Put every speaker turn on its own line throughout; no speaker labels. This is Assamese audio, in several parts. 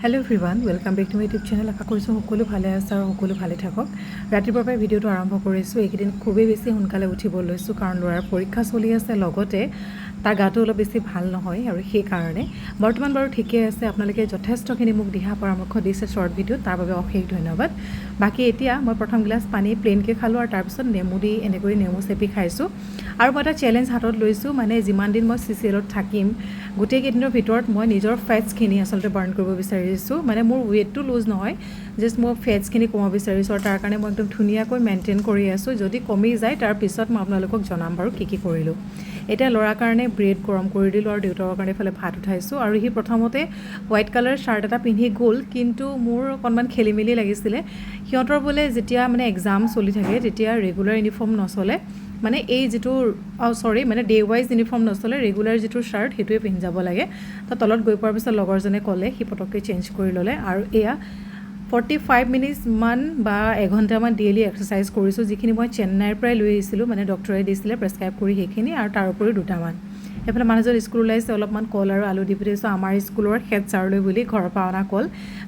Hello everyone, welcome back to my YouTube channel. আশা কৰিছোঁ সকলো ভালে আছে আৰু সকলো ভালে থাকক। ৰাতিপুৱাৰ পৰা ভিডিঅ'টো আৰম্ভ কৰিছোঁ। এইকেইদিন খুবেই বেছি সোনকালে উঠিব লৈছোঁ কাৰণ ল'ৰাৰ পৰীক্ষা চলি আছে, লগতে তাৰ গাটো অলপ বেছি ভাল নহয় আৰু সেই কাৰণে বৰ্তমান বাৰু ঠিকে আছে। আপোনালোকে যথেষ্টখিনি মোক দিহা পৰামৰ্শ দিছে শ্বৰ্ট ভিডিঅ'ত, তাৰ বাবে অশেষ ধন্যবাদ। বাকী এতিয়া মই প্ৰথম গ্লাছ পানী প্লেইনকৈ খালোঁ আৰু তাৰপিছত নেমু দি এনেকৈ নেমু চেপি খাইছোঁ। আৰু মই এটা চেলেঞ্জ হাতত লৈছোঁ, মানে যিমান দিন মই CCLত থাকিম গোটেই কেইদিনৰ ভিতৰত মই নিজৰ ফেটছখিনি আচলতে বাৰ্ণ কৰিব বিচাৰিছোঁ। মানে মোৰ ৱেইটটো লুজ নহয়, জাষ্ট মই ফেটছখিনি কমাব বিচাৰিছোঁ আৰু তাৰ কাৰণে মই একদম ধুনীয়াকৈ মেইনটেইন কৰি আছোঁ। যদি কমি যায় তাৰপিছত মই আপোনালোকক জনাম বাৰু কি কৰিলোঁ। এতিয়া ল'ৰাৰ কাৰণে ব্ৰেড গৰম কৰি দিলোঁ আৰু দেউতাকৰ কাৰণে এইফালে ভাত উঠাইছোঁ। আৰু সি প্ৰথমতে হোৱাইট কালাৰ চাৰ্ট এটা পিন্ধি গ'ল, কিন্তু মোৰ অকণমান খেলি মেলি লাগিছিলে। সিহঁতৰ বোলে যেতিয়া মানে এক্সাম চলি থাকে তেতিয়া ৰেগুলাৰ ইউনিফৰ্ম নচলে, মানে এই যিটো মানে ডে ৱাইজ ইউনিফৰ্ম নচলে, ৰেগুলাৰ যিটো চাৰ্ট সেইটোৱে পিন্ধি যাব লাগে। তো তলত গৈ পোৱাৰ পিছত লগৰজনে ক'লে, সি পটককৈ চেঞ্জ কৰি ল'লে। আৰু এয়া 45 মিনিটছমান বা এঘণ্টামান ডেইলি এক্সাৰচাইজ কৰিছোঁ, যিখিনি মই চেন্নাইৰ পৰাই লৈ আহিছিলোঁ, মানে ডক্টৰে দিছিলে প্ৰেছক্ৰাইব কৰি সেইখিনি, আৰু তাৰ উপৰিও দুটামান। এইফালে মানুহজন স্কুল ওলাইছে, অলপমান কল আৰু আলু দি পঠিয়াইছোঁ আমাৰ স্কুলৰ হেড ছাৰলৈ বুলি, ঘৰৰ পৰা অনা কল।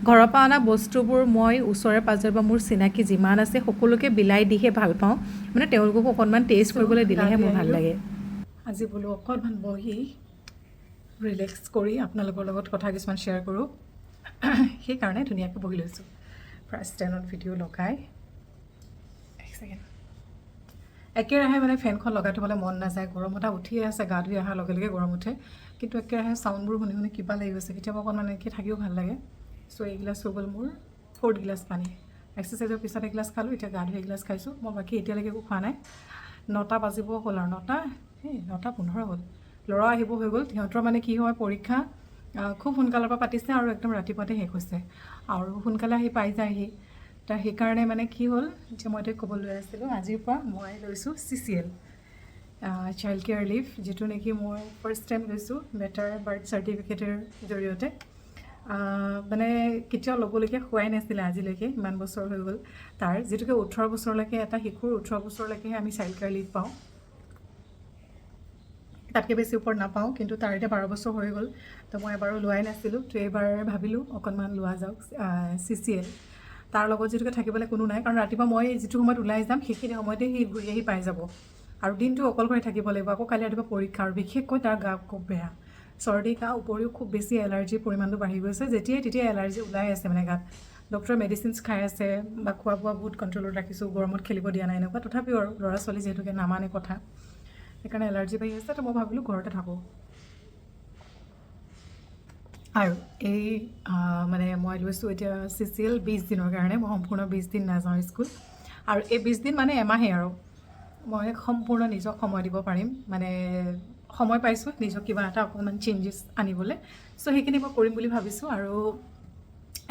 ঘৰৰ পৰা অনা বস্তুবোৰ মই ওচৰে পাঁজৰে বা মোৰ চিনাকি যিমান আছে সকলোকে বিলাই দিহে ভাল পাওঁ, মানে তেওঁলোককো অকণমান টেষ্ট কৰিবলৈ দিলেহে মোৰ ভাল লাগে। আজি বোলো অকণমান বহি ৰিলেক্স কৰি আপোনালোকৰ লগত কথা কিছুমান শ্বেয়াৰ কৰোঁ, সেইকাৰণে ধুনীয়াকৈ বহি লৈছোঁ। ফাৰ্ষ্ট ষ্টেণ্ডত ভিডিঅ' লগাই এক ছেকেণ্ড। একেৰাহে মানে ফেনখন লগাই থ'বলৈ মন নাযায়, গৰম এটা উঠিয়ে আছে, গা ধুই অহাৰ লগে লগে গৰম উঠে, কিন্তু একেৰাহে চাউণ্ডবোৰ শুনি শুনি কিবা লাগি গৈছে। কেতিয়াবা অকণমান এনেকৈ থাকিও ভাল লাগে। চ' এইগিলাচ হৈ গ'ল মোৰ 4th গিলাচ পানী। এক্সাৰচাইজৰ পিছত এগিলাচ খালোঁ, এতিয়া গা ধুই এগিলাচ খাইছোঁ। মই বাকী এতিয়ালৈকে একো খোৱা নাই। 9টা বাজিব হ'ল আৰু 9:15 হ'ল। ল'ৰা আহিব হৈ গ'ল। সিহঁতৰ মানে কি হয়, পৰীক্ষা খুব সোনকালৰ পৰা পাতিছে আৰু একদম ৰাতিপুৱাতে শেষ হৈছে, আৰু সোনকালে আহি পাই যায়হি। তাৰ সেইকাৰণে মানে কি হ'ল, যে মই এতিয়া ক'ব লৈ আছিলোঁ, আজিৰ পৰা মই লৈছোঁ CCL চাইল্ড কেয়াৰ লিভ, যিটো নেকি মই ফাৰ্ষ্ট টাইম লৈছোঁ বেটাৰ বাৰ্থ চাৰ্টিফিকেটৰ জৰিয়তে। মানে কেতিয়াও ল'বলগীয়া হোৱাই নাছিলে আজিলৈকে, ইমান বছৰ হৈ গ'ল তাৰ, যিটোকে 18 বছৰলৈকে এটা শিশুৰ 18 বছৰলৈকেহে আমি চাইল্ড কেয়াৰ লিভ পাওঁ, তাতকৈ বেছি ওপৰত নাপাওঁ। কিন্তু তাৰ এতিয়া 12 বছৰ হৈ গ'ল, তো মই এবাৰো লোৱাই নাছিলোঁ। তো এইবাৰ ভাবিলোঁ অকণমান লোৱা যাওক CCL। তাৰ লগত যিটোকে থাকিবলৈ কোনো নাই, কাৰণ ৰাতিপুৱা মই যিটো সময়ত ওলাই যাম সেইখিনি সময়তে সি ঘূৰি আহি পাই যাব, আৰু দিনটো অকলশৰে থাকিব লাগিব। আকৌ কালি ৰাতিপুৱা পৰীক্ষা, আৰু বিশেষকৈ তাৰ গা খুব বেয়া, চৰ্দি কাহ, উপৰিও খুব বেছি এলাৰ্জিৰ পৰিমাণটো বাঢ়ি গৈছে। যেতিয়াই তেতিয়াই এলাৰ্জি ওলাই আছে মানে গাত। ডক্টৰে মেডিচিনছ খাই আছে বা খোৱা বোৱা বহুত কণ্ট্ৰলত ৰাখিছোঁ, গৰমত খেলিব দিয়া নাই এনেকুৱা। তথাপিও আৰু ল'ৰা ছোৱালী যিহেতুকে নামানে কথা, সেইকাৰণে এলাৰ্জি বাঢ়ি আছে। তো মই ভাবিলোঁ ঘৰতে থাকোঁ। আৰু এই মানে মই লৈছোঁ এতিয়া CCL 20 দিনৰ কাৰণে। মই সম্পূৰ্ণ 20 দিন নাযাওঁ স্কুল, আৰু এই 20 দিন মানে এমাহেই আৰু মই সম্পূৰ্ণ নিজক সময় দিব পাৰিম। মানে সময় পাইছোঁ নিজক কিবা এটা অকণমান চেঞ্জেছ আনিবলৈ। চ' সেইখিনি মই কৰিম বুলি ভাবিছোঁ। আৰু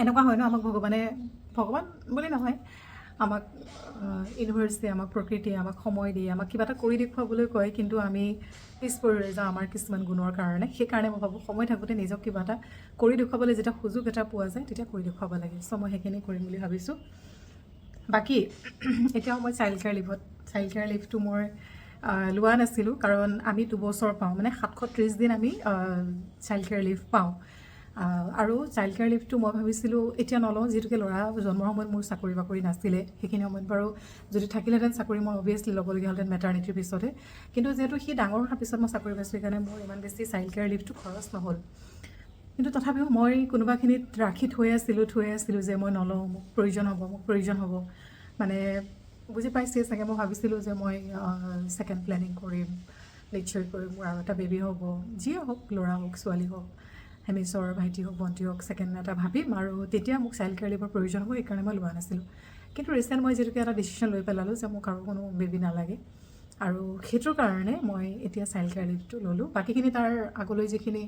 এনেকুৱা হয় ন, আমাক ভগৱান বুলি নহয়, আমাক ইউনিভাৰ্চিটিয়ে, আমাক প্ৰকৃতিয়ে আমাক সময় দিয়ে, আমাক কিবা এটা কৰি দেখুৱাবলৈ কয়, কিন্তু আমি পিছ পৰি ৰৈ যাওঁ আমাৰ কিছুমান গুণৰ কাৰণে। সেইকাৰণে মই ভাবোঁ সময় থাকোঁতে নিজক কিবা এটা কৰি দেখুৱাবলৈ যেতিয়া সুযোগ এটা পোৱা যায় তেতিয়া কৰি দেখুৱাব লাগে। চ' মই সেইখিনি কৰিম বুলি ভাবিছোঁ। বাকী এতিয়াও মই চাইল্ড কেয়াৰ লিভটো মই লোৱা নাছিলোঁ, কাৰণ আমি 2 বছৰ পাওঁ, মানে 730 দিন আমি চাইল্ড কেয়াৰ লিভ পাওঁ। আৰু চাইল্ড কেয়াৰ লিভটো মই ভাবিছিলোঁ এতিয়া নলওঁ, যিহেতুকে ল'ৰা জন্মৰ সময়ত মোৰ চাকৰি বাকৰি নাছিলে। সেইখিনি সময়ত বাৰু যদি থাকিলেহেঁতেন চাকৰি, মই অভিয়াছলি ল'বলগীয়া হ'লহেঁতেন মেটাৰনিটিৰ পিছতে। কিন্তু যিহেতু সি ডাঙৰ হোৱাৰ পিছত মই চাকৰি পাইছোঁ, সেইকাৰণে মোৰ ইমান বেছি চাইল্ড কেয়াৰ লিভটো খৰচ নহ'ল। কিন্তু তথাপিও মই কোনোবাখিনিত ৰাখি থৈ আছিলোঁ যে মই নলওঁ, মোক প্ৰয়োজন হ'ব। মানে বুজি পাইছে চাগে, মই ভাবিছিলোঁ যে মই ছেকেণ্ড প্লেনিং কৰিম, নিশ্চয় কৰিম, মোৰ আৰু এটা বেবী হ'ব, যিয়ে হওক, ল'ৰা হওক ছোৱালী হওক, হেমিছৰ ভাইটি হওক ভণ্টি হওক, ছেকেণ্ড এটা ভাবিম, আৰু তেতিয়া মোক চাইল্ড কেয়াৰ লিভৰ প্ৰয়োজন হ'ব। সেইকাৰণে মই লোৱা নাছিলোঁ। কিন্তু ৰিচেণ্ট মই যিহেতুকে এটা ডিচিশ্যন লৈ পেলালোঁ যে মোক আৰু কোনো বেবী নালাগে, আৰু সেইটোৰ কাৰণে মই এতিয়া চাইল্ড কেয়াৰ লিভটো ল'লোঁ। বাকীখিনি তাৰ আগলৈ যিখিনি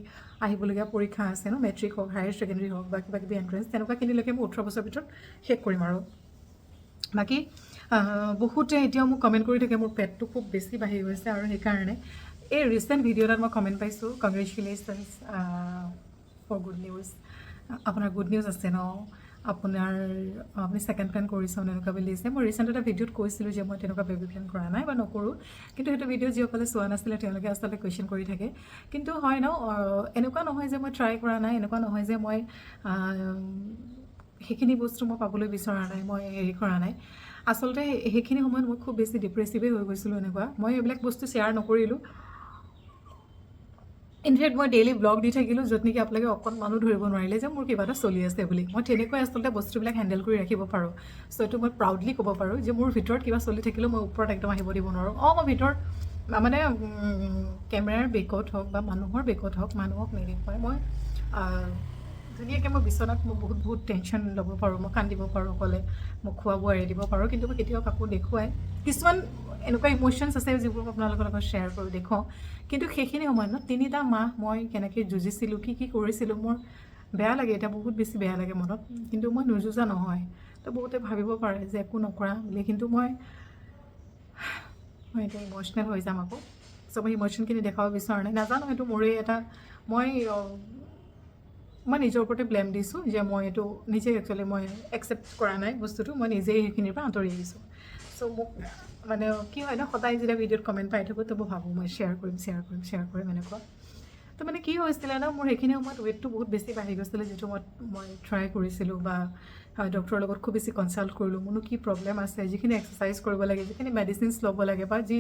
আহিবলগীয়া পৰীক্ষা আছে ন, মেট্ৰিক হওক, হায়াৰ ছেকেণ্ডেৰী হওক, বা কিবা কিবি এণ্ট্ৰেঞ্চ, তেনেকুৱাখিনিলৈকে মই 18 বছৰৰ ভিতৰত শেষ কৰিম। আৰু বাকী বহুতে এতিয়াও মোক কমেণ্ট কৰি থাকে মোৰ পেটটো খুব বেছি বাঢ়ি গৈছে, আৰু সেইকাৰণে এই ৰিচেণ্ট ভিডিঅ' এটাত মই কমেণ্ট পাইছোঁ, কংগ্ৰেচুলেশ্যনছ ফৰ গুড নিউজ, আপোনাৰ গুড নিউজ আছে ন, আপোনাৰ আপুনি সেকেন্ড প্ল্যান কৰিছে এনেকুৱা বুলি দিছে মই ৰিসেন্ট এটা ভিডিঅ'ত কৈছিলোঁ যে মই তেনেকুৱা বেবি প্ল্যান কৰা নাই বা নকৰোঁ কিন্তু সেইটো ভিডিঅ' যিসকলে চোৱা নাছিলে তেওঁলোকে আচলতে কুৱেশ্যন কৰি থাকে কিন্তু হয় ন এনেকুৱা নহয় যে মই ট্ৰাই কৰা নাই এনেকুৱা নহয় যে মই সেইখিনি বস্তু মই পাবলৈ বিচৰা নাই মই হেৰি কৰা নাই আচলতে সেইখিনি সময়ত মই খুব বেছি ডিপ্ৰেছিভে হৈ গৈছিলোঁ এনেকুৱা মই এইবিলাক বস্তু শ্বেয়াৰ নকৰিলোঁ ইনফেক্ট মই ডেইলি ব্লগ দি থাকিলোঁ য'ত নেকি আপোনালোকে অকণমানো ধৰিব নোৱাৰিলে যে মোৰ কিবা এটা চলি আছে বুলি মই তেনেকৈ আচলতে বস্তুবিলাক হেণ্ডেল কৰি ৰাখিব পাৰোঁ চ' এইটো মই প্ৰাউডলি ক'ব পাৰোঁ যে মোৰ ভিতৰত কিবা চলি থাকিলেও মই ওপৰত একদম আহিব দিব নোৱাৰোঁ মই ভিতৰত মানে কেমেৰাৰ বেকত হওক বা মানুহৰ বেকত হওক মানুহক নেদেখুৱাই মই ধুনীয়াকৈ মই বিচনাত মই বহুত টেনশ্যন ল'ব পাৰোঁ মই কান্দিব পাৰোঁ অকলে মোক খোৱা বোৱা এৰি দিব পাৰোঁ কিন্তু মই কেতিয়াও কাকো দেখুৱাই কিছুমান এনেকুৱা ইম'শ্যনছ আছে যিবোৰ আপোনালোকৰ লগত শ্বেয়াৰ কৰোঁ দেখুৱাওঁ কিন্তু সেইখিনি সময়ত 3টা মাহ মই কেনেকৈ যুঁজিছিলোঁ কি কৰিছিলোঁ মোৰ বেয়া লাগে এতিয়া বহুত বেছি বেয়া লাগে মনত কিন্তু মই নুযুঁজা নহয় তো বহুতে ভাবিব পাৰে যে একো নকৰা বুলি কিন্তু মই এতিয়া ইম'শ্যনেল হৈ যাম আকৌ চ' মই ইম'শ্যনখিনি দেখাব বিচৰা নাই নাজানো সেইটো মোৰেই এটা মই নিজৰ ওপৰতে ব্লেম দিছোঁ যে মই এইটো নিজে একচুৱেলি মই একচেপ্ট কৰা নাই বস্তুটো মই নিজেই সেইখিনিৰ পৰা আঁতৰি আহিছোঁ চ' মোক মানে কি হয় ন সদায় যেতিয়া ভিডিঅ'ত কমেণ্ট পাই থাকোঁ তো মই ভাবোঁ মই শ্বেয়াৰ কৰিম এনেকুৱা তো মানে কি হৈছিলে ন মোৰ সেইখিনি সময়ত ৱেইটটো বহুত বেছি বাঢ়ি গৈছিলে যিটো মই ট্ৰাই কৰিছিলোঁ বা ডক্টৰৰ লগত খুব বেছি কনচাল্ট কৰিলোঁ মোৰনো কি প্ৰব্লেম আছে যিখিনি এক্সাৰচাইজ কৰিব লাগে যিখিনি মেডিচিনছ ল'ব লাগে বা যি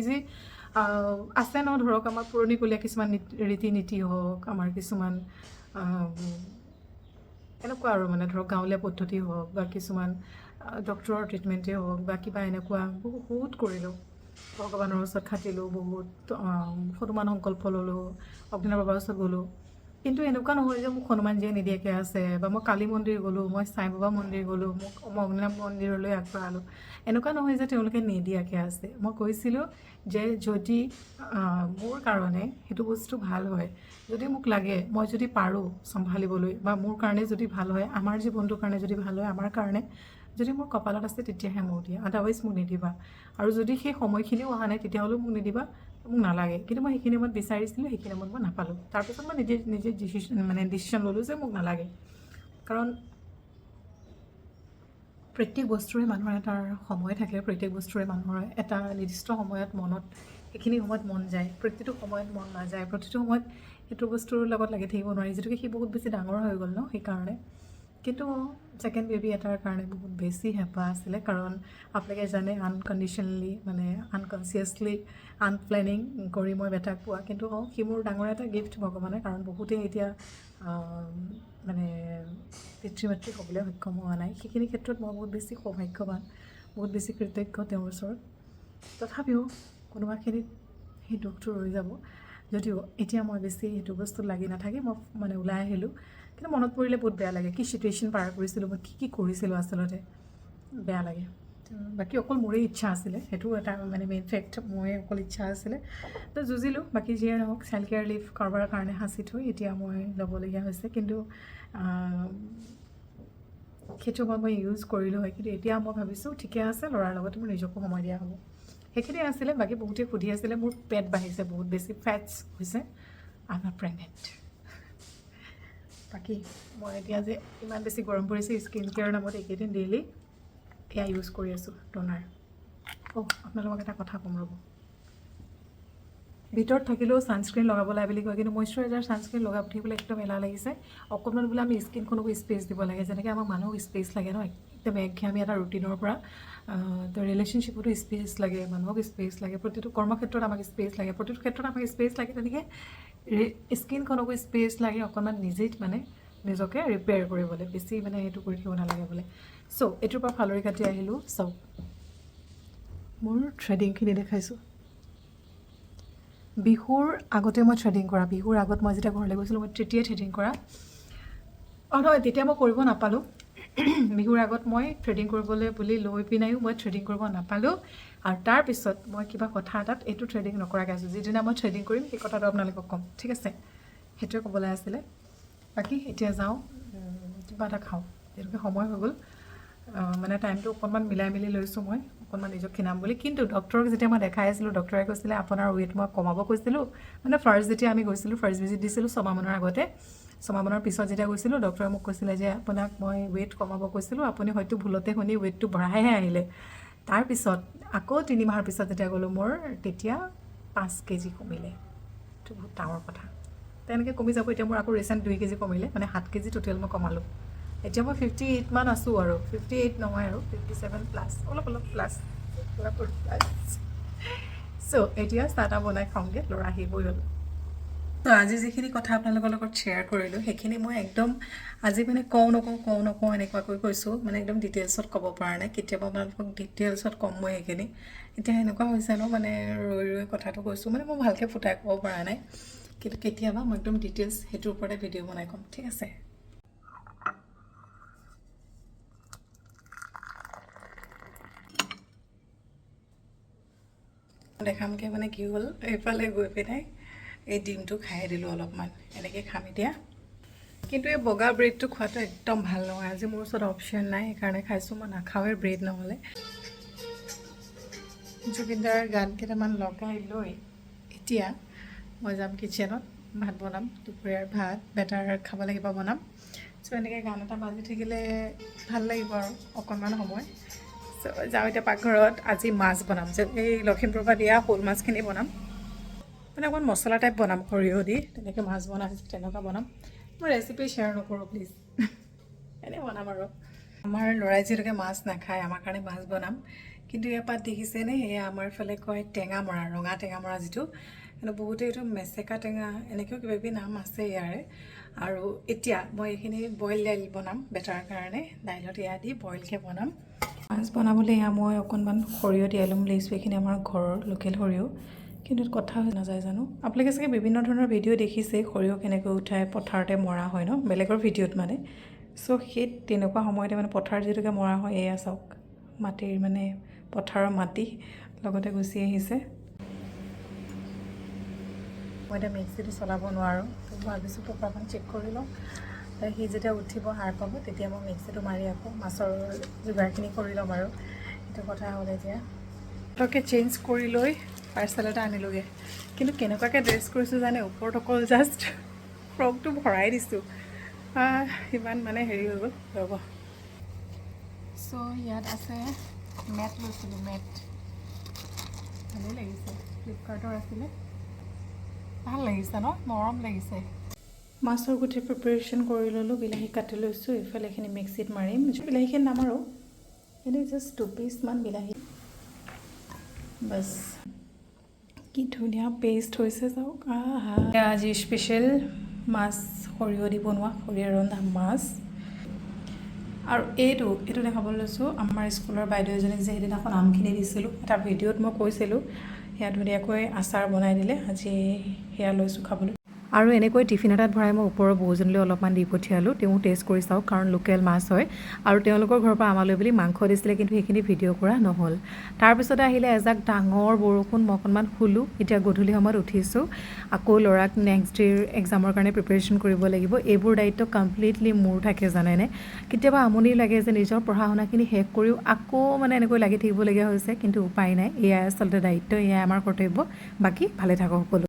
আছে ন ধৰক আমাৰ পুৰণিকলীয়া কিছুমান ৰীতি নীতি হওক আমাৰ কিছুমান এনেকুৱা আৰু মানে ধৰক গাঁৱলীয়া পদ্ধতি হওক বা কিছুমান ডক্টৰৰ ট্ৰিটমেণ্টেই হওক বা কিবা এনেকুৱা বহুত কৰিলোঁ ভগৱানৰ ওচৰত খাটিলোঁ বহুত হনুমান সংকল্প ল'লোঁ অগ্নিনাভ বাবাৰ ওচৰত গ'লোঁ কিন্তু এনেকুৱা নহয় যে মোক হনুমানজীয়ে নিদিয়াকৈ আছে বা মই কালী মন্দিৰ গ'লোঁ মই সাই বাবা মন্দিৰ গ'লোঁ মই অগ্নিনাভ মন্দিৰলৈ আগবঢ়ালোঁ এনেকুৱা নহয় যে তেওঁলোকে নিদিয়াকৈ আছে মই কৈছিলোঁ যে যদি মোৰ কাৰণে সেইটো বস্তু ভাল হয় যদি মোক লাগে মই যদি পাৰোঁ চম্ভালিবলৈ বা মোৰ কাৰণে যদি ভাল হয় আমাৰ জীৱনটোৰ কাৰণে যদি ভাল হয় আমাৰ কাৰণে যদি মোৰ কপালত আছে তেতিয়াহে মোক দিয়া আদাৰৱাইজ মোক নিদিবা আৰু যদি সেই সময়খিনিও অহা নাই তেতিয়াহ'লেও মোক নিদিবা মোক নালাগে কিন্তু মই সেইখিনি সময়ত বিচাৰিছিলোঁ সেইখিনি সময়ত মই নাপালোঁ তাৰপিছত মই নিজে ডিচিশ্যন ল'লোঁ যে মোক নালাগে কাৰণ প্ৰত্যেক বস্তুৰে মানুহৰ এটা সময় থাকে প্ৰত্যেক বস্তুৰে মানুহৰ এটা নিৰ্দিষ্ট সময়ত মনত সেইখিনি সময়ত মন যায় প্ৰতিটো সময়ত মন নাযায় প্ৰতিটো সময়ত সেইটো বস্তুৰ লগত লাগি থাকিব নোৱাৰি যিটোকে সি বহুত বেছি ডাঙৰ হৈ গ'ল ন সেইকাৰণে কিন্তু ছেকেণ্ড বেবী এটাৰ কাৰণে বহুত বেছি হেঁপাহ আছিলে কাৰণ আপোনালোকে জানে আনকণ্ডিশ্যনেলি মানে আনকনচিয়াছলি আনপ্লেনিং কৰি মই বেটাক পোৱা কিন্তু সি মোৰ ডাঙৰ এটা গিফ্ট ভগৱানে কাৰণ বহুতেই এতিয়া মানে পিতৃ মাতৃ হ'বলৈ সক্ষম হোৱা নাই সেইখিনি ক্ষেত্ৰত মই বহুত বেছি সৌভাগ্যৱান বহুত বেছি কৃতজ্ঞ তেওঁৰ ওচৰত তথাপিও কোনোবাখিনিত সেই দুখটো ৰৈ যাব যদিও এতিয়া মই বেছি সেইটো বস্তুত লাগি নাথাকি মই মানে ওলাই আহিলোঁ কিন্তু মনত পৰিলে বহুত বেয়া লাগে কি চিটুৱেশ্যন পাৰ কৰিছিলোঁ মই কি কৰিছিলোঁ আচলতে বেয়া লাগে বাকী অকল মোৰেই ইচ্ছা আছিলে সেইটো এটা মানে মেইন ফেক্ট মোৰে অকল ইচ্ছা আছিলে তো যুঁজিলোঁ বাকী যিয়ে নহওক চাইল্ড কেয়াৰ লিভ কাৰোবাৰ কাৰণে সাঁচি থৈ এতিয়া মই ল'বলগীয়া হৈছে কিন্তু সেইটো মই ইউজ কৰিলোঁ হয় কিন্তু এতিয়া মই ভাবিছোঁ ঠিকে আছে ল'ৰাৰ লগতে মোৰ নিজকো সময় দিয়া হ'ব সেইখিনি আছিলে বাকী বহুতে সুধি আছিলে মোৰ পেট বাঢ়িছে বহুত বেছি ফেটছ হৈছে আই এম প্ৰেগনেণ্ট বাকী মই এতিয়া যে ইমান বেছি গৰম পৰিছে স্কিন কেয়াৰ নামত এইকেইদিন ডেইলি এয়া ইউজ কৰি আছোঁ টোনাৰ আপোনালোকক এটা কথা ক'ম ৰ'ব ভিতৰত থাকিলেও ছানস্ক্ৰীন লগাব লাগে বুলি কয় কিন্তু মইশ্চাৰাইজাৰ ছানস্ক্ৰীন লগাই উঠিবলৈ একদম এলাহ লাগিছে অকণমান বোলে আমি স্কিনখনকো স্পেচ দিব লাগে যেনেকৈ আমাক মানুহক স্পেচ লাগে ন একদম একঘেয়ামী এটা ৰুটিনৰ পৰা তো ৰিলেশ্যনশ্বিপতো স্পেচ লাগে মানুহক স্পেচ লাগে প্ৰতিটো কৰ্মক্ষেত্ৰত আমাক স্পেচ লাগে প্ৰতিটো ক্ষেত্ৰত আমাক স্পেচ লাগে তেনেকৈ স্কিনখনকো স্পেচ লাগে অকণমান নিজেই মানে নিজকে ৰিপেয়াৰ কৰিবলৈ বেছি মানে সেইটো কৰি থাকিব নালাগে বোলে চ' এইটোৰ পৰা ফালৰি কাটি আহিলোঁ চাওক মোৰ থ্ৰেডিংখিনি দেখাইছোঁ বিহুৰ আগতে মই থ্ৰেডিং কৰা বিহুৰ আগত মই যেতিয়া ঘৰলৈ গৈছিলোঁ মই তৃতীয় থ্ৰেডিং কৰা নহয় তেতিয়া মই কৰিব নাপালোঁ বিহুৰ আগত মই থ্ৰেডিং কৰিবলৈ বুলি লৈ পিনায়ো মই থ্ৰেডিং কৰিব নাপালোঁ আৰু তাৰপিছত মই কিবা কথা এটাত এইটো থ্ৰেডিং নকৰাকৈ আছোঁ যিদিনা মই থ্ৰেডিং কৰিম সেই কথাটো আপোনালোকক ক'ম ঠিক আছে সেইটোৱে ক'বলৈ আছিলে বাকী এতিয়া যাওঁ কিবা এটা খাওঁ যিহেতুকে সময় হৈ গ'ল মানে টাইমটো অকণমান মিলাই মেলি লৈছোঁ মই অকণমান নিজক ক্ষীণাম বুলি কিন্তু ডক্টৰক যেতিয়া মই দেখাই আছিলোঁ ডক্টৰে কৈছিলে আপোনাৰ ৱেইট মই কমাব কৈছিলোঁ মানে ফাৰ্ষ্ট যেতিয়া আমি গৈছিলোঁ ফাৰ্ষ্ট ভিজিট দিছিলোঁ 6 মাহমানৰ আগতে ছমাহমানৰ পিছত যেতিয়া গৈছিলোঁ ডক্টৰে মোক কৈছিলে যে আপোনাক মই ৱেইট কমাব কৈছিলোঁ, আপুনি হয়তো ভুলতে শুনি ৱেইটটো বঢ়াইহে আহিলে। তাৰপিছত আকৌ 3 মাহৰ পিছত যেতিয়া গ'লোঁ মোৰ তেতিয়া 5 কেজি কমিলে। এইটো বহুত ডাঙৰ কথা। তেনেকৈ কমি যাব। এতিয়া মোৰ আকৌ ৰিচেণ্ট 2 কেজি কমিলে, মানে 7 কেজি টোটেল মই কমালোঁ। এতিয়া মই 58 মান আছোঁ আৰু 58 নহয় আৰু 57 প্লাছ, অলপ প্লাছ। চ' এতিয়া চাহ তাহ বনাই খাওঁগৈ, ল'ৰা আহিবই হ'ল। ত' আজি যিখিনি কথা আপোনালোকৰ লগত শ্বেয়াৰ কৰিলোঁ সেইখিনি মই একদম আজি মানে কওঁ নকওঁ এনেকুৱাকৈ কৈছোঁ, মানে একদম ডিটেইলছত ক'ব পৰা নাই। কেতিয়াবা আপোনালোকক ডিটেইলছত ক'ম মই সেইখিনি। এতিয়া এনেকুৱা হৈছে ন, মানে ৰৈ কথাটো কৈছোঁ, মানে মই ভালকৈ ফুটাই ক'ব পৰা নাই, কিন্তু কেতিয়াবা মই একদম ডিটেইলছ সেইটোৰ ওপৰতে ভিডিঅ' বনাই ক'ম, ঠিক আছে। দেখামকৈ মানে কি হ'ল, এইফালে গৈ পিনে এই ডিমটো খাই দিলোঁ অলপমান, এনেকৈ খাম এতিয়া। কিন্তু এই বগা ব্ৰেডটো খোৱাটো একদম ভাল নহয়। আজি মোৰ ওচৰত অপশ্যন নাই, সেইকাৰণে খাইছোঁ। মই নাখাওঁৱে ব্ৰেড নহ'লে। জুবিনদাৰ গান কেইটামান লগাই লৈ এতিয়া মই যাম কিটচেনত, ভাত বনাম। দুপৰীয়াৰ ভাত বেটাৰ খাব লাগিব বনাম। চ' এনেকৈ গান এটা বাজি থাকিলে ভাল লাগিব আৰু অকণমান সময়। চ' যাওঁ এতিয়া পাকঘৰত। আজি মাছ বনাম, যে এই লখিমপুৰৰ পৰা দিয়া শ'ল মাছখিনি বনাম। মানে অকণমান মছলা টাইপ বনাম, সৰিয়হ দি তেনেকৈ মাছ বনাম, তেনেকুৱা বনাম। মই ৰেচিপি শ্বেয়াৰ নকৰোঁ প্লিজ, এনেই বনাম আৰু। আমাৰ ল'ৰাই যিহেতুকে মাছ নাখায়, আমাৰ কাৰণে মাছ বনাম। কিন্তু ইয়াৰ পাত দেখিছেনে, এয়া আমাৰ ফালে কয় টেঙা মৰা, ৰঙা টেঙা মৰা যিটো, কিন্তু বহুতে এইটো মেচেকা টেঙা এনেকৈও কিবাকিবি নাম আছে ইয়াৰে। আৰু এতিয়া মই এইখিনি বইল দাইল বনাম বেটাৰ কাৰণে, দাইলত এয়া দি বইলকৈ বনাম। মাছ বনাবলৈ এয়া মই অকণমান সৰিয়হ তিয়াই ল'ম লাগিছোঁ। এইখিনি আমাৰ ঘৰৰ লোকেল সৰিয়হ, কিন্তু কথা নাযায় জানো। আপোনালোকে চাগে বিভিন্ন ধৰণৰ ভিডিঅ' দেখিছে, সৰিয়হ কেনেকৈ উঠাই পথাৰতে মৰা হয় ন, বেলেগৰ ভিডিঅ'ত মানে। চ' সেই তেনেকুৱা সময়তে মানে পথাৰ যিহেতুকে মৰা হয়, এয়া চাওক মাটিৰ মানে পথাৰৰ মাটি লগতে গুচি আহিছে। মই এতিয়া মিক্সিটো চলাব নোৱাৰোঁ, তো ভাবিছোঁ পেপাৰখন চেক কৰি লওঁ। সি যেতিয়া উঠিব সাৰ পাব তেতিয়া মই মিক্সিটো মাৰি আকৌ মাছৰ যোগাৰখিনি কৰি ল'ম আৰু। সেইটো কথা হ'ল। এতিয়া পটককৈ চেঞ্জ কৰি লৈ পাৰ্চেল এটা আনিলোগৈ। কিন্তু কেনেকুৱাকৈ ড্ৰেছ কৰিছোঁ জানে, ওপৰত অকল জাষ্ট ফ্ৰকটো ভৰাই দিছোঁ, ইমান মানে হেৰি হৈ গ'ল। ৰ'ব, চ' ইয়াত আছে মেট লৈছিলোঁ, মেট ভালেই লাগিছে, ফ্লিপকাৰ্টৰ আছিলে, ভাল লাগিছে ন, নৰম লাগিছে। মাছৰ গুটি প্ৰিপাৰেশ্যন কৰি ল'লোঁ, বিলাহী কাটি লৈছোঁ। এইফালে এইখিনি মিক্সিত মাৰিম, বিলাহীখিনি নামাৰোঁ, এনেই জাষ্ট 2 পিচমান বিলাহী, বাছ। কি ধুনীয়া পেষ্ট হৈছে চাওক, আজি স্পেচিয়েল মাছ, সৰিয়হ দি বনোৱা, সৰিয়হ ৰন্ধা মাছ। আৰু এইটো দেখাবলৈ লৈছোঁ, আমাৰ স্কুলৰ বাইদেউ এজনীক যে সেইদিনাখন আমখিনি দিছিলোঁ, এটা ভিডিঅ'ত মই কৈছিলোঁ, সেয়া ধুনীয়াকৈ আচাৰ বনাই দিলে। আজি সেয়া লৈছোঁ খাবলৈ। আৰু এনেকৈ টিফিন এটাত ভৰাই মই ওপৰৰ বৌজনীলৈ অলপমান দি পঠিয়ালোঁ, তেওঁ টেষ্ট কৰি চাওক, কাৰণ লোকেল মাছ হয়। আৰু তেওঁলোকৰ ঘৰৰ পৰা আমালৈ বুলি মাংস দিছিলে, কিন্তু সেইখিনি ভিডিঅ' কৰা নহ'ল। তাৰপিছতে আহিলে এজাক ডাঙৰ বৰষুণ, মই অকণমান শুলোঁ। এতিয়া গধূলি সময়ত উঠিছোঁ, আকৌ ল'ৰাক নেক্সট ডে'ৰ এক্সামৰ কাৰণে প্ৰিপেৰেশ্যন কৰিব লাগিব। এইবোৰ দায়িত্ব কমপ্লিটলি মোৰ থাকে জানেনে। কেতিয়াবা আমনি লাগে যে নিজৰ পঢ়া শুনাখিনি শেষ কৰিও আকৌ মানে এনেকৈ লাগি থাকিবলগীয়া হৈছে, কিন্তু উপায় নাই। এয়াই আচলতে দায়িত্ব, এয়াই আমাৰ কৰ্তব্য। বাকী ভালে থাকক সকলো।